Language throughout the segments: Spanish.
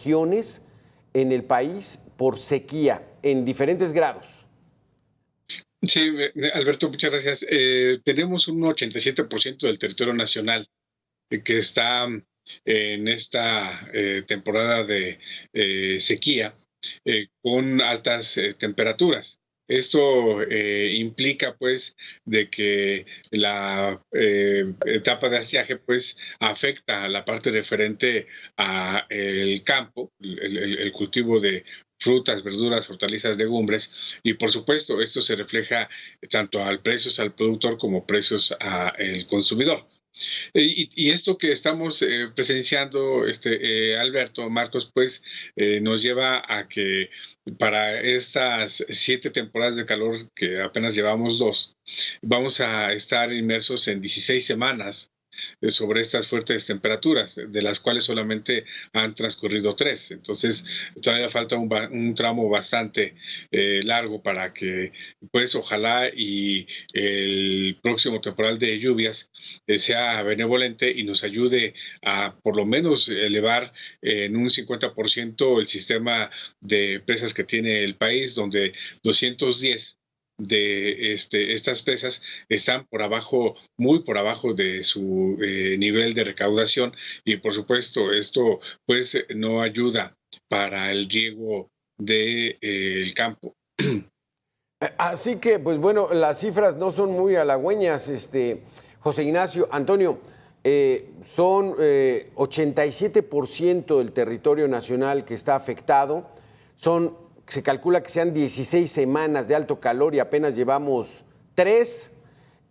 regiones en el país por sequía en diferentes grados. Sí, Alberto, muchas gracias. Tenemos un 87% del territorio nacional que está en esta temporada de sequía con altas temperaturas. Esto implica, pues, de que la etapa de estiaje, pues, afecta a la parte referente a el campo, el cultivo de frutas, verduras, hortalizas, legumbres, y por supuesto, esto se refleja tanto al precios al productor como precios al consumidor. Y esto que estamos presenciando, Alberto, Marcos, pues nos lleva a que para estas 7 temporadas de calor, que apenas llevamos 2, vamos a estar inmersos en 16 semanas sobre estas fuertes temperaturas, de las cuales solamente han transcurrido 3. Entonces, todavía falta un tramo bastante largo para que, pues, ojalá y el próximo temporal de lluvias sea benevolente y nos ayude a, por lo menos, elevar en un 50% el sistema de presas que tiene el país, donde 210 de estas presas están por abajo, muy por abajo de su nivel de recaudación, y por supuesto esto pues no ayuda para el riego del campo. Así que, pues bueno, las cifras no son muy halagüeñas, José Ignacio. Antonio, son 87% del territorio nacional que está afectado. Se calcula que sean 16 semanas de alto calor y apenas llevamos 3.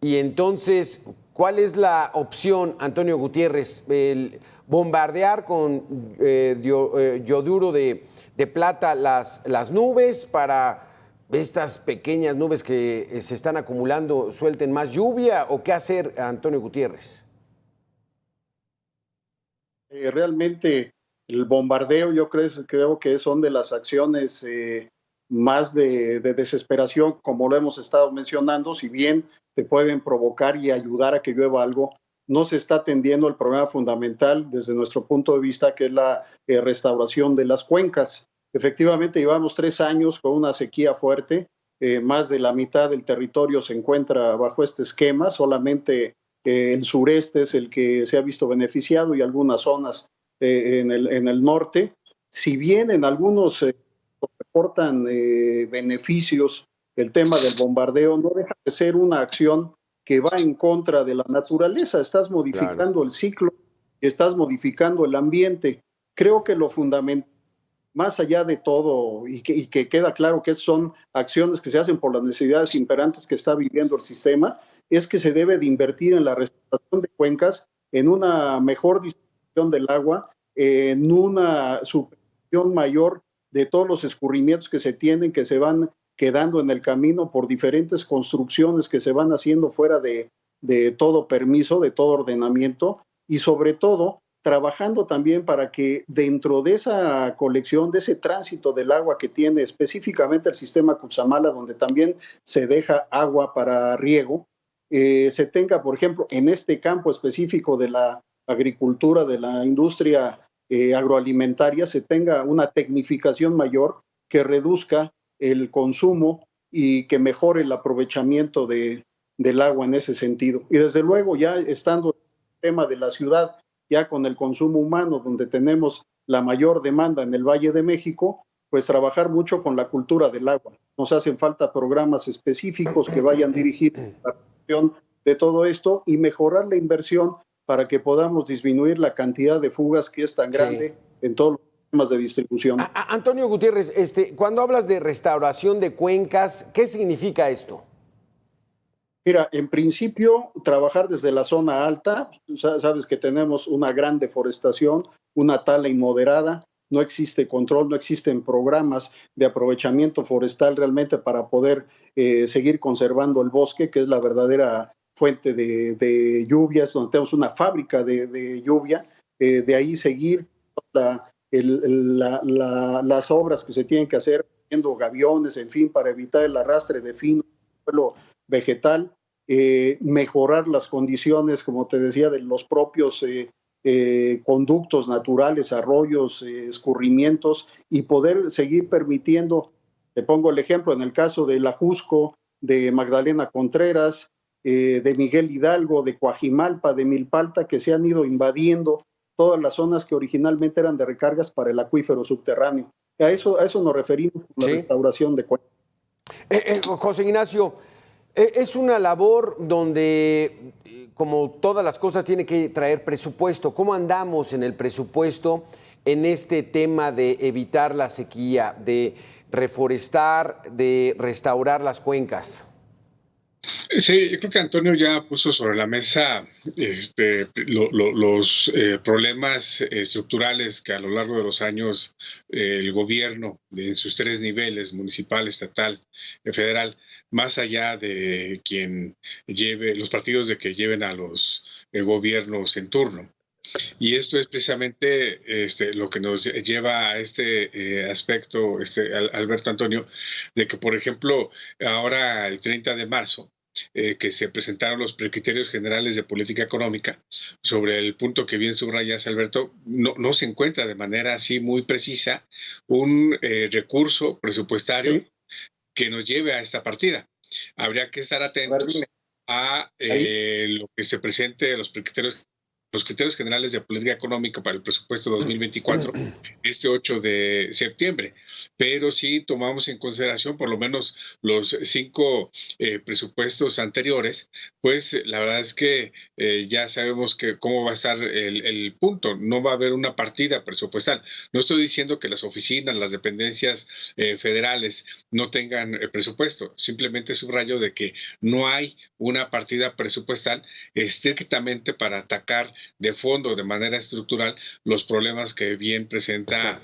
Y entonces, ¿cuál es la opción, Antonio Gutiérrez? ¿El bombardear con yoduro de plata las nubes para estas pequeñas nubes que se están acumulando suelten más lluvia? ¿O qué hacer, Antonio Gutiérrez? Realmente el bombardeo yo creo que son de las acciones más de desesperación, como lo hemos estado mencionando. Si bien te pueden provocar y ayudar a que llueva algo, no se está atendiendo el problema fundamental desde nuestro punto de vista, que es la restauración de las cuencas. Efectivamente, llevamos 3 años con una sequía fuerte. Más de la mitad del territorio se encuentra bajo este esquema. Solamente el sureste es el que se ha visto beneficiado y algunas zonas en el norte. Si bien en algunos reportan beneficios, el tema del bombardeo no deja de ser una acción que va en contra de la naturaleza. Estás modificando el ciclo, estás modificando el ambiente. Creo que lo fundamental, más allá de todo, y que queda claro que son acciones que se hacen por las necesidades imperantes que está viviendo el sistema, es que se debe de invertir en la restauración de cuencas, en una mejor distribución del agua, en una supervisión mayor de todos los escurrimientos que se tienen, que se van quedando en el camino por diferentes construcciones que se van haciendo fuera de todo permiso, de todo ordenamiento, y sobre todo trabajando también para que dentro de esa colección, de ese tránsito del agua que tiene específicamente el sistema Cutzamala, donde también se deja agua para riego, se tenga, por ejemplo, en este campo específico de la agricultura, de la industria agroalimentaria, se tenga una tecnificación mayor que reduzca el consumo y que mejore el aprovechamiento del agua en ese sentido. Y desde luego, ya estando en el tema de la ciudad, ya con el consumo humano, donde tenemos la mayor demanda en el Valle de México, pues trabajar mucho con la cultura del agua. Nos hacen falta programas específicos que vayan dirigidos a la reducción de todo esto y mejorar la inversión para que podamos disminuir la cantidad de fugas que es tan grande en todos los sistemas de distribución. Antonio Gutiérrez, cuando hablas de restauración de cuencas, ¿qué significa esto? Mira, en principio, trabajar desde la zona alta. Sabes que tenemos una gran deforestación, una tala inmoderada, no existe control, no existen programas de aprovechamiento forestal realmente para poder seguir conservando el bosque, que es la verdadera fuente de lluvias, donde tenemos una fábrica de lluvia. De ahí seguir las obras que se tienen que hacer, poniendo gaviones, en fin, para evitar el arrastre de fino suelo vegetal, mejorar las condiciones, como te decía, de los propios conductos naturales, arroyos, escurrimientos, y poder seguir permitiendo. Te pongo el ejemplo en el caso de La Jusco, de Magdalena Contreras, de Miguel Hidalgo, de Coajimalpa, de Milpalta, que se han ido invadiendo todas las zonas que originalmente eran de recargas para el acuífero subterráneo. A eso nos referimos con la restauración de cuencas. José Ignacio, es una labor donde, como todas las cosas, tiene que traer presupuesto. ¿Cómo andamos en el presupuesto en este tema de evitar la sequía, de reforestar, de restaurar las cuencas? Sí, yo creo que Antonio ya puso sobre la mesa los problemas estructurales que a lo largo de los años el gobierno en sus tres niveles, municipal, estatal, federal, más allá de quien lleve, los partidos de que lleven a los gobiernos en turno. Y esto es precisamente lo que nos lleva a este aspecto, Alberto Antonio, de que, por ejemplo, ahora el 30 de marzo, que se presentaron los precriterios generales de política económica, sobre el punto que bien subrayas, Alberto, no se encuentra de manera así muy precisa un recurso presupuestario que nos lleve a esta partida. Habría que estar atentos a lo que se presente, los criterios generales de política económica para el presupuesto 2024, este 8 de septiembre. Pero sí tomamos en consideración por lo menos los 5 presupuestos anteriores, pues la verdad es que ya sabemos que cómo va a estar el punto. No va a haber una partida presupuestal. No estoy diciendo que las oficinas, las dependencias federales no tengan presupuesto. Simplemente subrayo de que no hay una partida presupuestal estrictamente para atacar de fondo, de manera estructural, los problemas que bien presenta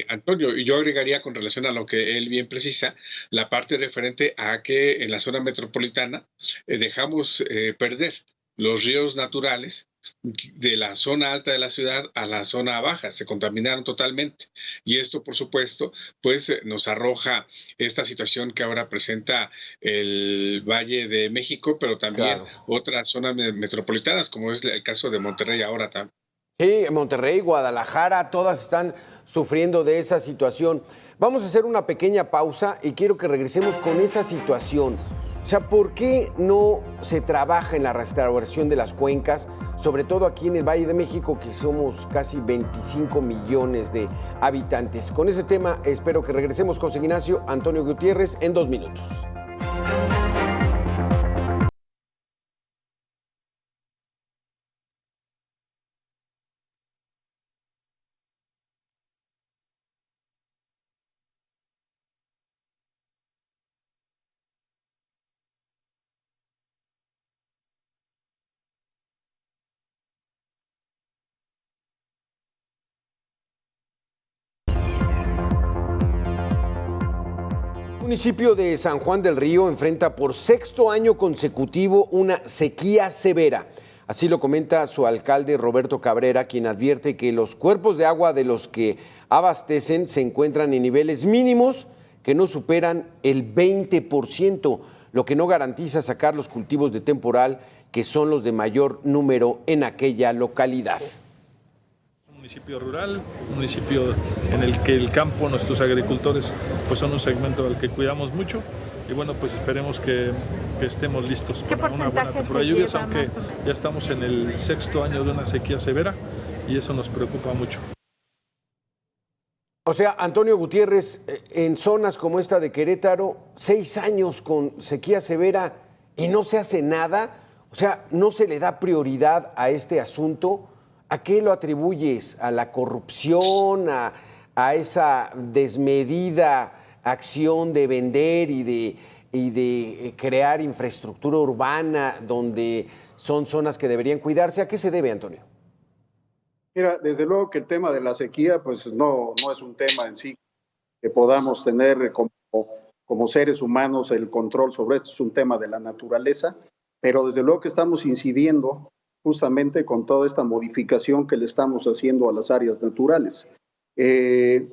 Antonio. Y yo agregaría, con relación a lo que él bien precisa, la parte referente a que en la zona metropolitana dejamos perder los ríos naturales de la zona alta de la ciudad a la zona baja, se contaminaron totalmente. Y esto, por supuesto, pues nos arroja esta situación que ahora presenta el Valle de México, pero también otras zonas metropolitanas, como es el caso de Monterrey ahora también. Sí, Monterrey, Guadalajara, todas están sufriendo de esa situación. Vamos a hacer una pequeña pausa y quiero que regresemos con esa situación. O sea, ¿por qué no se trabaja en la restauración de las cuencas, sobre todo aquí en el Valle de México, que somos casi 25 millones de habitantes? Con ese tema espero que regresemos. José Ignacio, Antonio Gutiérrez, en 2 minutos. El municipio de San Juan del Río enfrenta por 6º año consecutivo una sequía severa. Así lo comenta su alcalde Roberto Cabrera, quien advierte que los cuerpos de agua de los que abastecen se encuentran en niveles mínimos que no superan el 20%, lo que no garantiza sacar los cultivos de temporal, que son los de mayor número en aquella localidad. Un municipio rural, un municipio en el que el campo, nuestros agricultores, pues son un segmento al que cuidamos mucho, y bueno, pues esperemos que estemos listos para una buena temporada de lluvias, aunque ya estamos en el 6º año de una sequía severa y eso nos preocupa mucho. O sea, Antonio Gutiérrez, en zonas como esta de Querétaro, 6 años con sequía severa y no se hace nada. O sea, no se le da prioridad a este asunto. ¿A qué lo atribuyes? ¿A la corrupción? ¿A esa desmedida acción de vender y de crear infraestructura urbana donde son zonas que deberían cuidarse? ¿A qué se debe, Antonio? Mira, desde luego que el tema de la sequía pues no es un tema en sí que podamos tener como seres humanos el control sobre esto, es un tema de la naturaleza, pero desde luego que estamos incidiendo justamente con toda esta modificación que le estamos haciendo a las áreas naturales. 3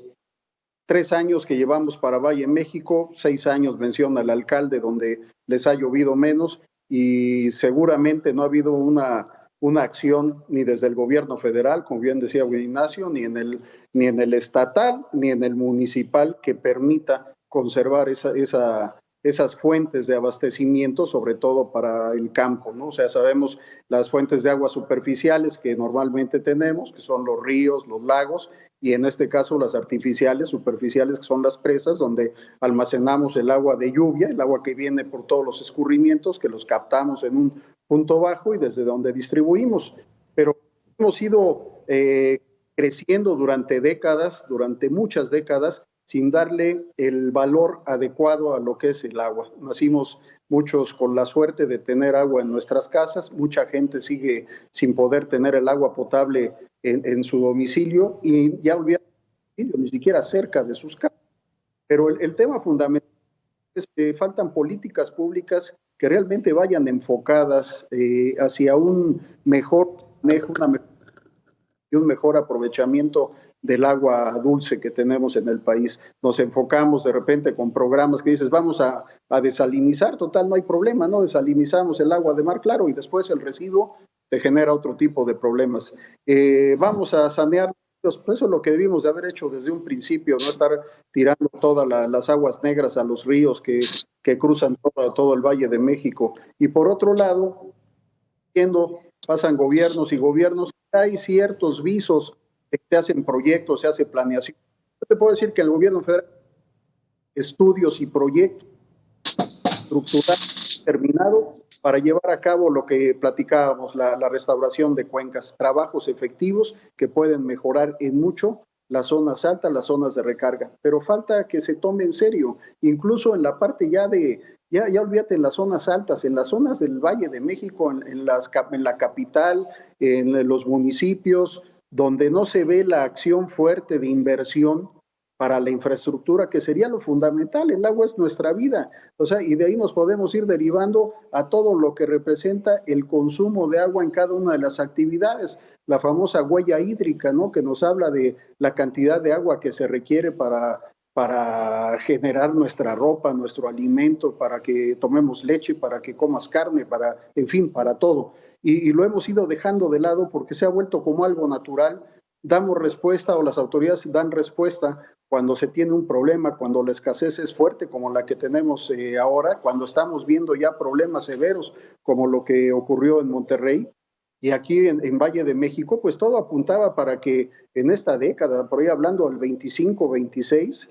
años que llevamos para Valle México, 6 años menciona el alcalde donde les ha llovido menos y seguramente no ha habido una una acción ni desde el gobierno federal, como bien decía Ignacio, ni en el estatal, ni en el municipal, que permita conservar esas fuentes de abastecimiento, sobre todo para el campo, ¿no? O sea, sabemos las fuentes de agua superficiales que normalmente tenemos, que son los ríos, los lagos, y en este caso las artificiales, superficiales, que son las presas, donde almacenamos el agua de lluvia, el agua que viene por todos los escurrimientos, que los captamos en un punto bajo y desde donde distribuimos. Pero hemos ido creciendo durante décadas, durante muchas décadas, sin darle el valor adecuado a lo que es el agua. Nacimos muchos con la suerte de tener agua en nuestras casas, mucha gente sigue sin poder tener el agua potable en su domicilio y ya olvidaron ni siquiera cerca de sus casas. Pero el tema fundamental es que faltan políticas públicas que realmente vayan enfocadas hacia un mejor manejo, y un mejor aprovechamiento del agua dulce que tenemos en el país. Nos enfocamos de repente con programas que dices, vamos a desalinizar, total, no hay problema, no desalinizamos el agua de mar, claro, y después el residuo te genera otro tipo de problemas. Vamos a sanear, pues eso es lo que debimos de haber hecho desde un principio, no estar tirando todas las aguas negras a los ríos que cruzan todo el Valle de México. Y por otro lado, pasan gobiernos y gobiernos, hay ciertos visos, se hacen proyectos, se hace planeación. Yo te puedo decir que el gobierno federal, estudios y proyectos estructurales terminados para llevar a cabo lo que platicábamos, la restauración de cuencas, trabajos efectivos que pueden mejorar en mucho las zonas altas, las zonas de recarga, pero falta que se tome en serio, incluso en la parte ya olvídate en las zonas altas, en las zonas del Valle de México, en la capital, en los municipios, donde no se ve la acción fuerte de inversión para la infraestructura, que sería lo fundamental. El agua es nuestra vida, o sea, y de ahí nos podemos ir derivando a todo lo que representa el consumo de agua en cada una de las actividades. La famosa huella hídrica, ¿no?, que nos habla de la cantidad de agua que se requiere para generar nuestra ropa, nuestro alimento, para que tomemos leche, para que comas carne, en fin, para todo. Y lo hemos ido dejando de lado porque se ha vuelto como algo natural. Damos respuesta, o las autoridades dan respuesta cuando se tiene un problema, cuando la escasez es fuerte como la que tenemos ahora, cuando estamos viendo ya problemas severos como lo que ocurrió en Monterrey. Y aquí en Valle de México, pues todo apuntaba para que en esta década, por ahí hablando del 25, 26,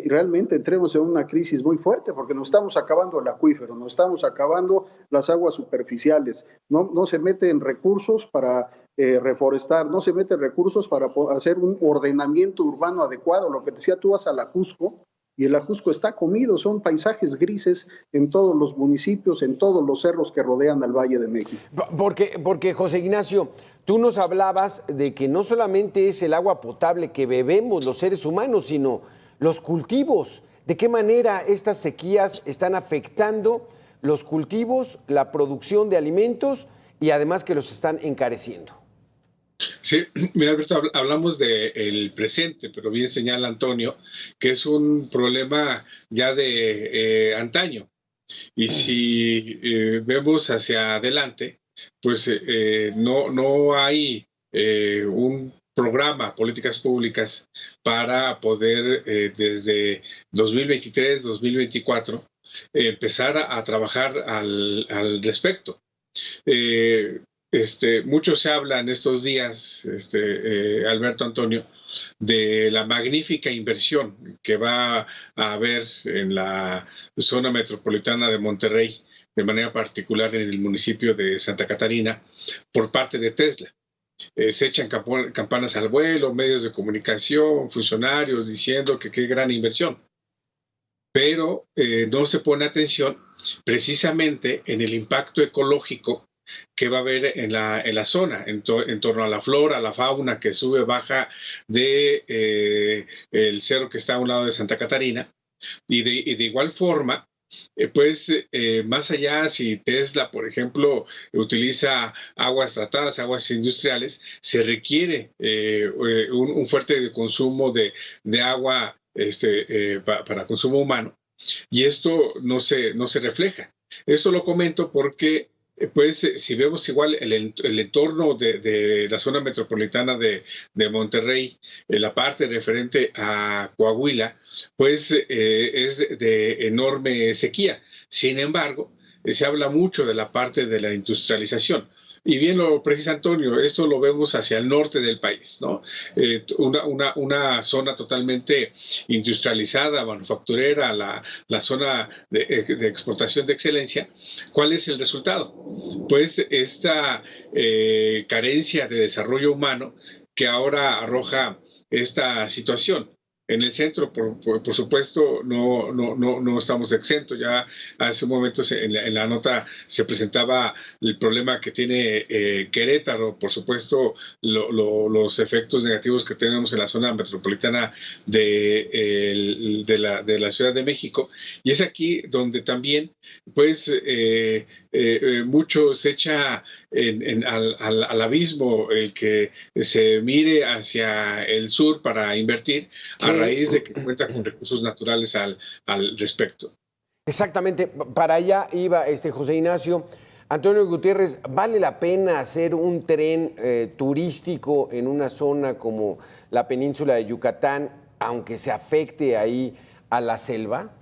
realmente entremos en una crisis muy fuerte, porque nos estamos acabando el acuífero, nos estamos acabando las aguas superficiales, no se meten recursos para reforestar, no se meten recursos para hacer un ordenamiento urbano adecuado. Lo que decía, tú vas al Ajusco, y el Ajusco está comido, son paisajes grises en todos los municipios, en todos los cerros que rodean al Valle de México. Porque José Ignacio, tú nos hablabas de que no solamente es el agua potable que bebemos los seres humanos, sino los cultivos. ¿De qué manera estas sequías están afectando los cultivos, la producción de alimentos y además que los están encareciendo? Sí, mira, Alberto, hablamos del presente, pero bien señala Antonio que es un problema ya de antaño. Y si vemos hacia adelante, pues no hay un programa, políticas públicas para poder desde 2023, 2024 empezar a trabajar al respecto. Mucho se habla en estos días, Alberto, Antonio, de la magnífica inversión que va a haber en la zona metropolitana de Monterrey, de manera particular en el municipio de Santa Catarina, por parte de Tesla. Se echan campanas al vuelo, medios de comunicación, funcionarios diciendo que qué gran inversión. Pero no se pone atención precisamente en el impacto ecológico que va a haber en la zona, en torno a la flora, a la fauna que sube, baja de el cerro que está a un lado de Santa Catarina. Y de igual forma, más allá, si Tesla, por ejemplo, utiliza aguas tratadas, aguas industriales, se requiere un fuerte consumo de agua para consumo humano, y esto no se refleja. Esto lo comento porque pues si vemos igual el entorno de la zona metropolitana de Monterrey, la parte referente a Coahuila, pues es de enorme sequía. Sin embargo, se habla mucho de la parte de la industrialización. Y bien lo precisa Antonio, esto lo vemos hacia el norte del país, ¿no? Una zona totalmente industrializada, manufacturera, la zona de exportación de excelencia. ¿Cuál es el resultado? Pues esta carencia de desarrollo humano que ahora arroja esta situación. En el centro, por supuesto, no estamos exentos. Ya hace un momento en la nota se presentaba el problema que tiene Querétaro, por supuesto, los efectos negativos que tenemos en la zona metropolitana de la Ciudad de México. Y es aquí donde también, pues, mucho se echa al abismo el que se mire hacia el sur para invertir, a raíz de que cuenta con recursos naturales al respecto. Exactamente, para allá iba José Ignacio. Antonio Gutiérrez, ¿vale la pena hacer un tren turístico en una zona como la península de Yucatán, aunque se afecte ahí a la selva?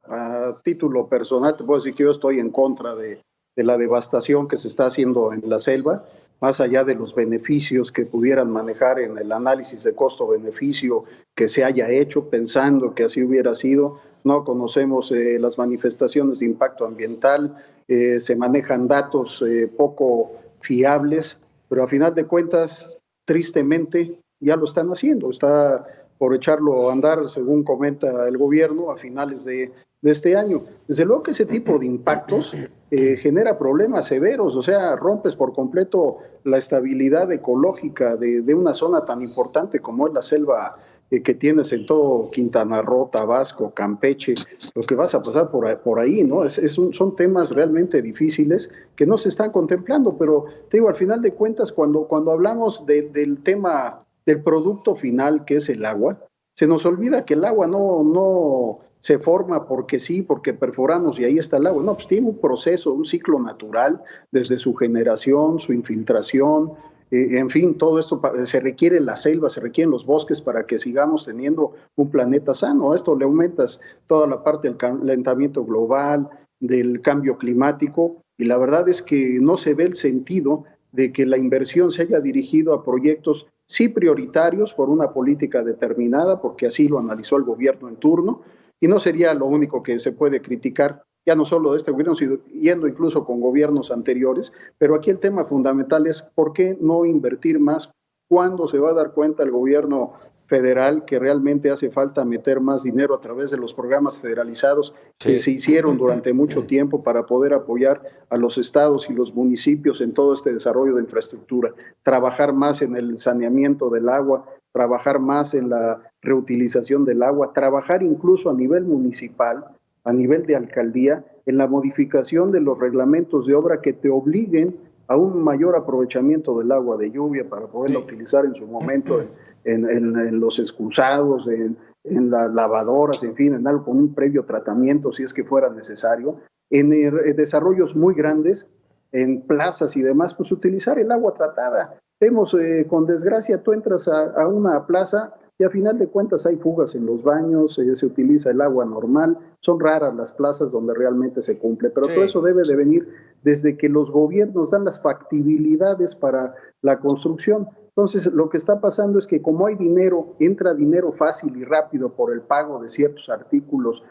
A título personal, te puedo decir que yo estoy en contra de la devastación que se está haciendo en la selva, más allá de los beneficios que pudieran manejar en el análisis de costo-beneficio que se haya hecho, pensando que así hubiera sido. No conocemos las manifestaciones de impacto ambiental, se manejan datos poco fiables, pero a final de cuentas, tristemente, ya lo están haciendo. Está por echarlo a andar, según comenta el gobierno, a finales de este año. Desde luego que ese tipo de impactos genera problemas severos, o sea, rompes por completo la estabilidad ecológica de una zona tan importante como es la selva que tienes en todo Quintana Roo, Tabasco, Campeche, lo que vas a pasar por ahí, ¿no? Son temas realmente difíciles que no se están contemplando, pero te digo, al final de cuentas, cuando hablamos del tema del producto final, que es el agua, se nos olvida que el agua no se forma porque sí, porque perforamos y ahí está el agua. No, pues tiene un proceso, un ciclo natural, desde su generación, su infiltración, en fin, todo esto se requiere la selva, se requieren los bosques para que sigamos teniendo un planeta sano. A esto le aumentas toda la parte del calentamiento global, del cambio climático, y la verdad es que no se ve el sentido de que la inversión se haya dirigido a proyectos sí prioritarios por una política determinada, porque así lo analizó el gobierno en turno, y no sería lo único que se puede criticar, ya no solo de este gobierno, sino yendo incluso con gobiernos anteriores, pero aquí el tema fundamental es por qué no invertir más. ¿Cuándo se va a dar cuenta el gobierno federal que realmente hace falta meter más dinero a través de los programas federalizados que se hicieron durante mucho tiempo para poder apoyar a los estados y los municipios en todo este desarrollo de infraestructura? Trabajar más en el saneamiento del agua, trabajar más en la reutilización del agua, trabajar incluso a nivel municipal, a nivel de alcaldía, en la modificación de los reglamentos de obra que te obliguen a un mayor aprovechamiento del agua de lluvia para poderla utilizar en su momento en los excusados, en las lavadoras, en fin, en algo con un previo tratamiento si es que fuera necesario, en desarrollos muy grandes, en plazas y demás, pues utilizar el agua tratada. Vemos, con desgracia, tú entras a una plaza y a final de cuentas hay fugas en los baños, se utiliza el agua normal, son raras las plazas donde realmente se cumple, pero todo eso debe de venir desde que los gobiernos dan las factibilidades para la construcción. Entonces, lo que está pasando es que como hay dinero, entra dinero fácil y rápido por el pago de ciertos artículos,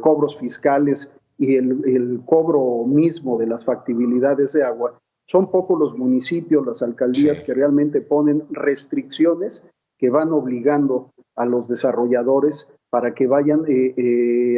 cobros fiscales y el cobro mismo de las factibilidades de agua, son pocos los municipios, las alcaldías que realmente ponen restricciones que van obligando a los desarrolladores para que vayan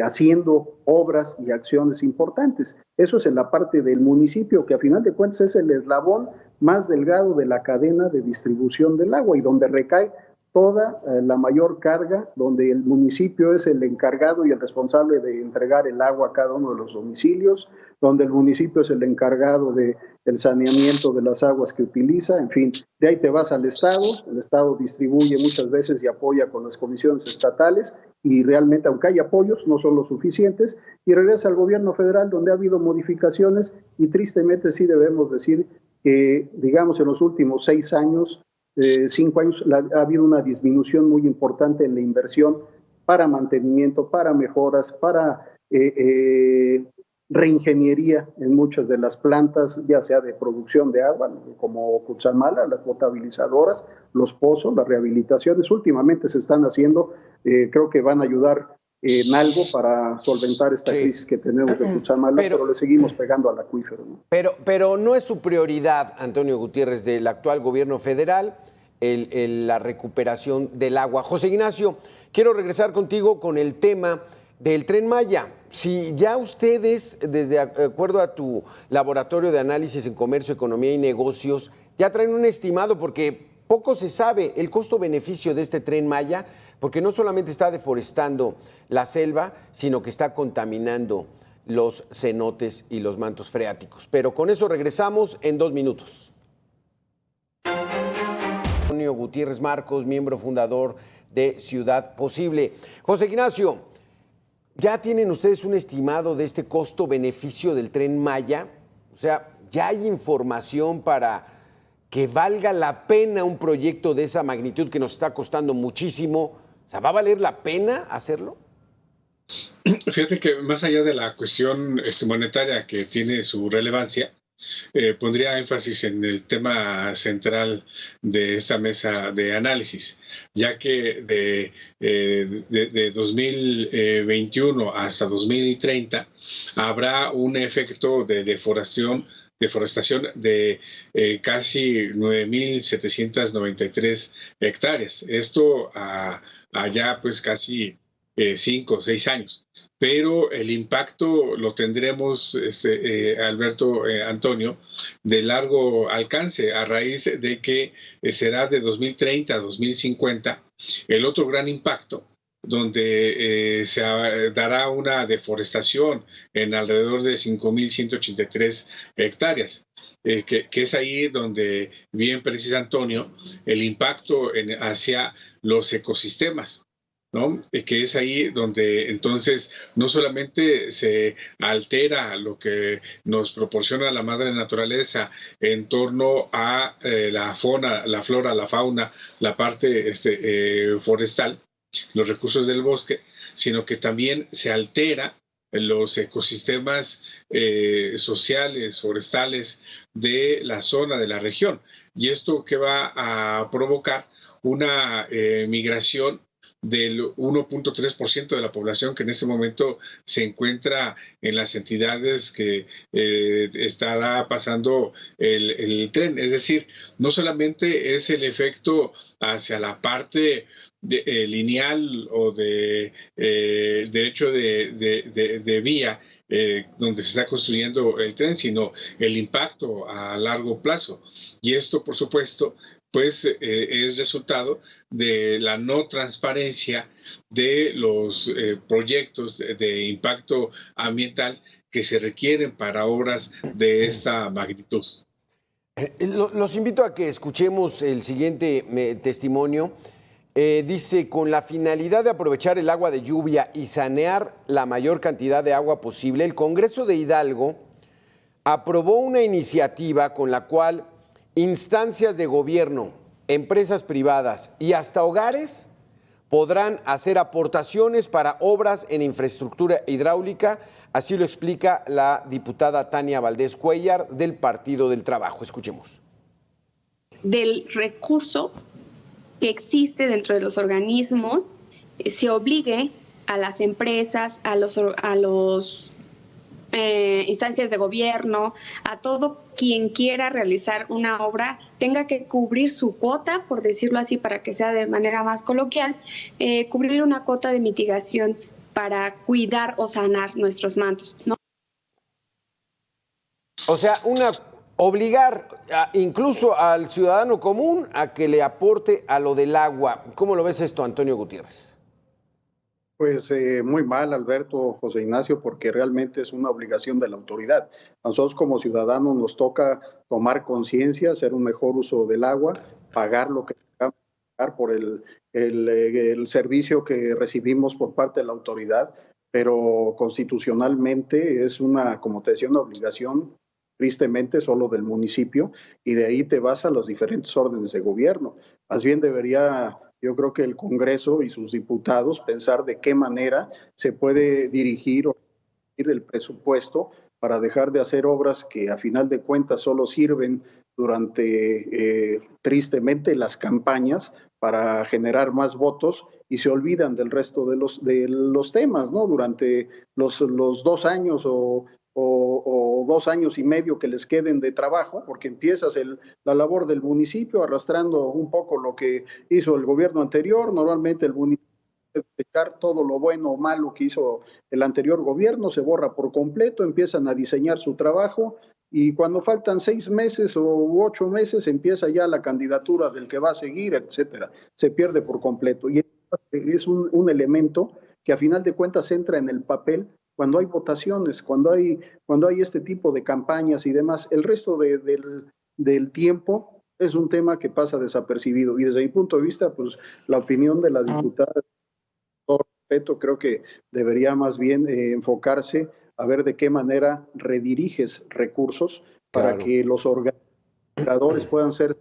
haciendo obras y acciones importantes. Eso es en la parte del municipio, que a final de cuentas es el eslabón más delgado de la cadena de distribución del agua y donde recae toda la mayor carga, donde el municipio es el encargado y el responsable de entregar el agua a cada uno de los domicilios, donde el municipio es el encargado del saneamiento de las aguas que utiliza, en fin. De ahí te vas al Estado, el Estado distribuye muchas veces y apoya con las comisiones estatales, y realmente, aunque hay apoyos, no son los suficientes, y regresa al gobierno federal, donde ha habido modificaciones, y tristemente sí debemos decir que, digamos, en los últimos 6 años, 5 años, ha habido una disminución muy importante en la inversión para mantenimiento, para mejoras, para reingeniería en muchas de las plantas, ya sea de producción de agua, como Cutzamala, las potabilizadoras, los pozos, las rehabilitaciones, últimamente se están haciendo, creo que van a ayudar en algo para solventar esta crisis que tenemos de Cutzamala, pero le seguimos pegando al acuífero, ¿no? Pero no es su prioridad, Antonio Gutiérrez, del actual gobierno federal, la recuperación del agua. José Ignacio, quiero regresar contigo con el tema del Tren Maya. Si ya ustedes, desde acuerdo a tu laboratorio de análisis en comercio, economía y negocios, ya traen un estimado, porque poco se sabe el costo-beneficio de este Tren Maya, porque no solamente está deforestando la selva, sino que está contaminando los cenotes y los mantos freáticos. Pero con eso regresamos en 2 minutos. Antonio Gutiérrez Marcos, miembro fundador de Ciudad Posible. José Ignacio, ¿ya tienen ustedes un estimado de este costo-beneficio del Tren Maya? O sea, ¿ya hay información para que valga la pena un proyecto de esa magnitud que nos está costando muchísimo? O sea, ¿va a valer la pena hacerlo? Fíjate que más allá de la cuestión monetaria, que tiene su relevancia, pondría énfasis en el tema central de esta mesa de análisis, ya que de 2021 hasta 2030 habrá un efecto de deforestación de casi 9.793 hectáreas. Esto allá pues casi 5 o 6 años. Pero el impacto lo tendremos, Alberto, Antonio, de largo alcance, a raíz de que será de 2030 a 2050 el otro gran impacto, donde se dará una deforestación en alrededor de 5.183 hectáreas, que es ahí donde bien precisa Antonio el impacto hacia los ecosistemas, ¿no? Que es ahí donde entonces no solamente se altera lo que nos proporciona la madre naturaleza en torno a la fauna, la flora, la fauna, la parte forestal, los recursos del bosque, sino que también se altera los ecosistemas sociales, forestales de la zona, de la región. Y esto que va a provocar una migración del 1.3% de la población que en este momento se encuentra en las entidades que estará pasando el tren. Es decir, no solamente es el efecto hacia la parte lineal o de hecho de vía donde se está construyendo el tren, sino el impacto a largo plazo. Y esto, por supuesto, pues es resultado de la no transparencia de los proyectos de impacto ambiental que se requieren para obras de esta magnitud. Los invito a que escuchemos el siguiente testimonio. Dice, con la finalidad de aprovechar el agua de lluvia y sanear la mayor cantidad de agua posible, el Congreso de Hidalgo aprobó una iniciativa con la cual instancias de gobierno, empresas privadas y hasta hogares podrán hacer aportaciones para obras en infraestructura hidráulica. Así lo explica la diputada Tania Valdés Cuéllar del Partido del Trabajo. Escuchemos. Del recurso que existe dentro de los organismos, se obligue a las empresas, a los instancias de gobierno, a todo quien quiera realizar una obra, tenga que cubrir su cuota, por decirlo así, para que sea de manera más coloquial, cubrir una cuota de mitigación para cuidar o sanar nuestros mantos, ¿no? O sea, obligar incluso al ciudadano común a que le aporte a lo del agua. ¿Cómo lo ves esto, Antonio Gutiérrez? Pues muy mal, Alberto, José Ignacio, porque realmente es una obligación de la autoridad. A nosotros como ciudadanos nos toca tomar conciencia, hacer un mejor uso del agua, pagar lo que tengamos por el servicio que recibimos por parte de la autoridad, pero constitucionalmente es una, como te decía, una obligación tristemente solo del municipio, y de ahí te vas a los diferentes órdenes de gobierno. Más bien debería, yo creo que el Congreso y sus diputados pensar de qué manera se puede dirigir el presupuesto para dejar de hacer obras que a final de cuentas solo sirven durante, tristemente, las campañas para generar más votos, y se olvidan del resto de los temas, ¿no? Durante los 2 años o 2 años y medio que les queden de trabajo, porque empiezas la labor del municipio arrastrando un poco lo que hizo el gobierno anterior. Normalmente el municipio desechar todo lo bueno o malo que hizo el anterior gobierno, se borra por completo, empiezan a diseñar su trabajo, y cuando faltan 6 meses u 8 meses empieza ya la candidatura del que va a seguir, etcétera. Se pierde por completo, y es un elemento que a final de cuentas entra en el papel cuando hay votaciones, cuando hay este tipo de campañas y demás. El resto del tiempo es un tema que pasa desapercibido, y desde mi punto de vista, pues la opinión de la diputada, todo respeto, creo que debería más bien enfocarse a ver de qué manera rediriges recursos para que los organizadores puedan ser,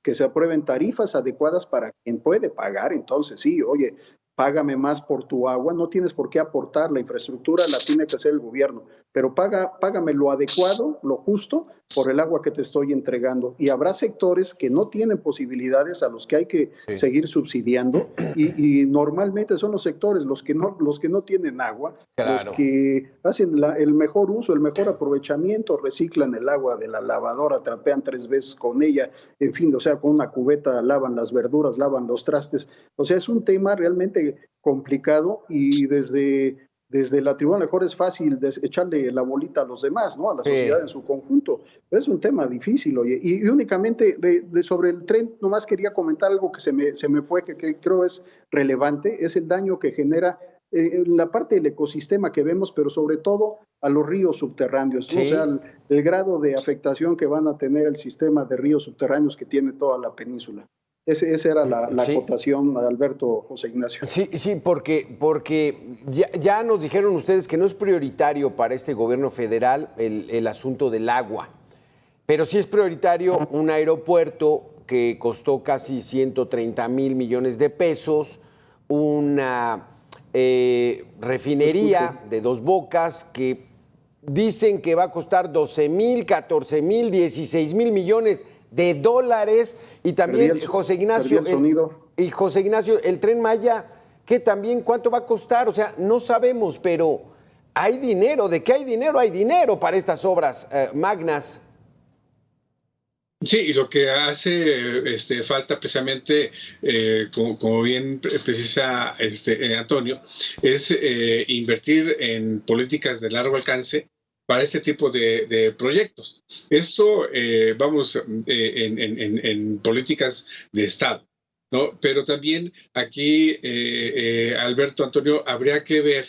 que se aprueben tarifas adecuadas para quien puede pagar. Entonces, sí, oye, págame más por tu agua, no tienes por qué aportar, la infraestructura la tiene que hacer el gobierno, pero págame lo adecuado, lo justo, por el agua que te estoy entregando. Y habrá sectores que no tienen posibilidades, a los que hay que seguir subsidiando, y normalmente son los sectores los que no tienen agua, los que hacen el mejor uso, el mejor aprovechamiento, reciclan el agua de la lavadora, trapean 3 veces con ella, en fin, o sea, con una cubeta lavan las verduras, lavan los trastes. O sea, es un tema realmente complicado, y desde la tribuna mejor es fácil echarle la bolita a los demás, ¿no? A la sociedad en su conjunto. Pero es un tema difícil, oye. Y únicamente sobre el tren, nomás quería comentar algo que se me fue, que creo es relevante, es el daño que genera la parte del ecosistema que vemos, pero sobre todo a los ríos subterráneos, ¿no? O sea, el grado de afectación que van a tener el sistema de ríos subterráneos que tiene toda la península. Esa era la acotación, Alberto, José Ignacio. Sí, porque ya nos dijeron ustedes que no es prioritario para este gobierno federal el asunto del agua, pero sí es prioritario un aeropuerto que costó casi 130,000 millones de pesos, una refinería de Dos Bocas que dicen que va a costar 12,000, 14,000, 16,000 millones de dólares, y también José Ignacio, el Tren Maya, que también cuánto va a costar. O sea, no sabemos, pero hay dinero. ¿De qué hay dinero? Hay dinero para estas obras magnas. Sí, y lo que hace falta precisamente, como bien precisa Antonio, es invertir en políticas de largo alcance para este tipo de proyectos. Esto, en políticas de Estado, ¿no? Pero también aquí, Alberto, Antonio, habría que ver,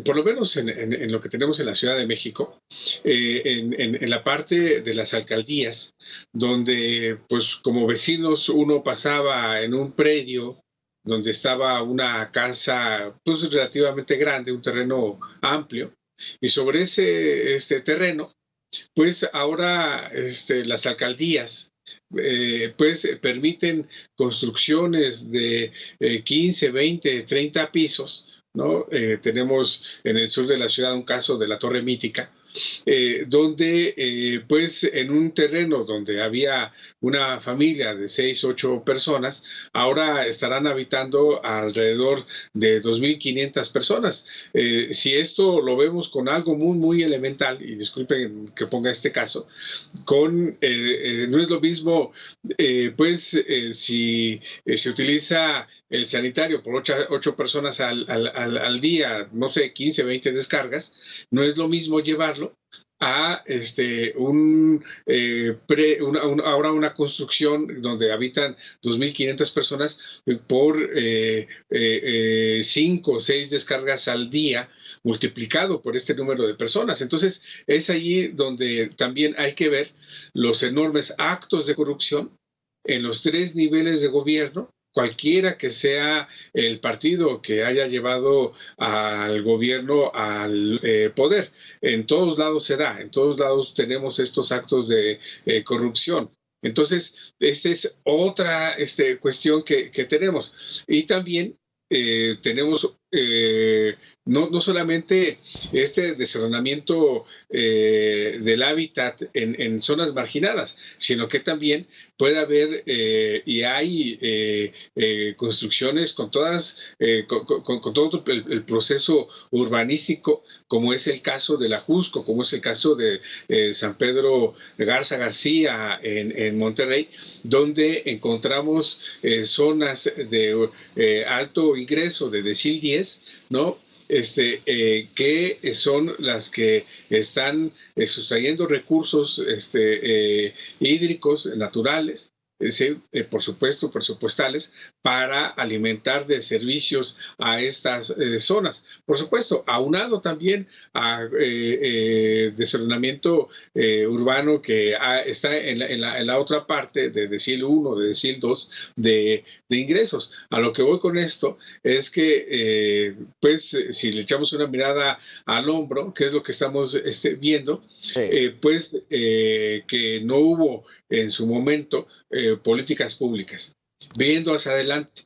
por lo menos en lo que tenemos en la Ciudad de México, en la parte de las alcaldías, donde pues como vecinos uno pasaba en un predio donde estaba una casa pues relativamente grande, un terreno amplio, y sobre ese terreno, pues ahora las alcaldías pues permiten construcciones de 15, 20, 30 pisos, ¿no? Tenemos en el sur de la ciudad un caso de la Torre Mítica, donde pues en un terreno donde había una familia de 6, 8 personas, ahora estarán habitando alrededor de 2,500 personas. Si esto lo vemos con algo muy, muy elemental, y disculpen que ponga este caso, no es lo mismo, si se utiliza el sanitario por 8 personas al día, no sé, 15, 20 descargas, no es lo mismo llevarlo a ahora una construcción donde habitan 2,500 personas por 5 o 6 descargas al día, multiplicado por este número de personas. Entonces, es allí donde también hay que ver los enormes actos de corrupción en los 3 niveles de gobierno, cualquiera que sea el partido que haya llevado al gobierno al poder. En todos lados se da, en todos lados tenemos estos actos de corrupción. Entonces, esta es otra cuestión que tenemos. Y también tenemos no solamente este desordenamiento del hábitat en zonas marginadas, sino que también puede haber y hay construcciones con todas con todo el proceso urbanístico, como es el caso de la Jusco, como es el caso de San Pedro Garza García en Monterrey, donde encontramos zonas de alto ingreso de decil 10, ¿no? Que son las que están sustrayendo recursos hídricos naturales, por supuesto, presupuestales, para alimentar de servicios a estas zonas. Por supuesto, aunado también a desordenamiento urbano que está en la otra parte de decil 1, de decil 2 de ingresos. A lo que voy con esto es que, pues, si le echamos una mirada al hombro, que es lo que estamos viendo, sí. Que no hubo en su momento políticas públicas. Viendo hacia adelante,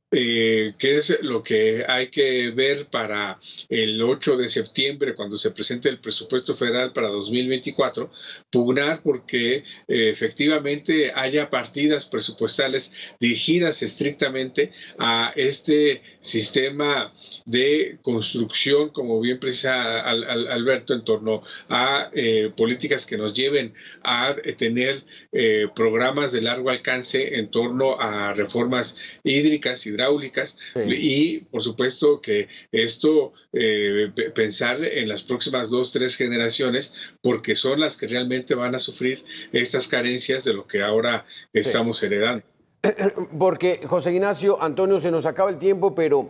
¿qué es lo que hay que ver para el 8 de septiembre, cuando se presente el presupuesto federal para 2024? Pugnar porque efectivamente haya partidas presupuestales dirigidas estrictamente a este sistema de construcción, como bien precisa Alberto, en torno a políticas que nos lleven a tener programas de largo alcance en torno a reformas hídricas, hidráulicas, sí. Y por supuesto que esto pensar en las próximas 2, 3 generaciones, porque son las que realmente van a sufrir estas carencias de lo que ahora estamos heredando. Porque, José Ignacio, Antonio, se nos acaba el tiempo, pero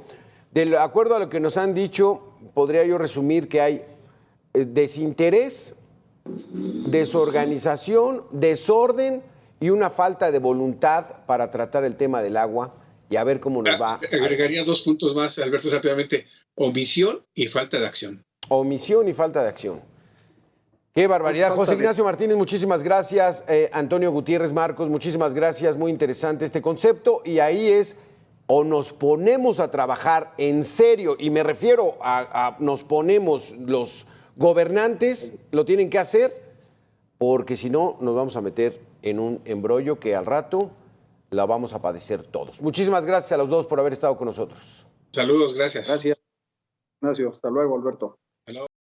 de acuerdo a lo que nos han dicho, podría yo resumir que hay desinterés, desorganización, desorden y una falta de voluntad para tratar el tema del agua y a ver cómo nos va. Agregaría 2 puntos más, Alberto, rápidamente. Omisión y falta de acción. Omisión y falta de acción. Qué barbaridad. José Ignacio Martínez, muchísimas gracias. Antonio Gutiérrez Marcos, muchísimas gracias. Muy interesante este concepto. Y ahí es, o nos ponemos a trabajar en serio, y me refiero a nos ponemos, los gobernantes lo tienen que hacer, porque si no nos vamos a meter en un embrollo que al rato la vamos a padecer todos. Muchísimas gracias a los dos por haber estado con nosotros. Saludos, gracias. Gracias, Ignacio. Hasta luego, Alberto.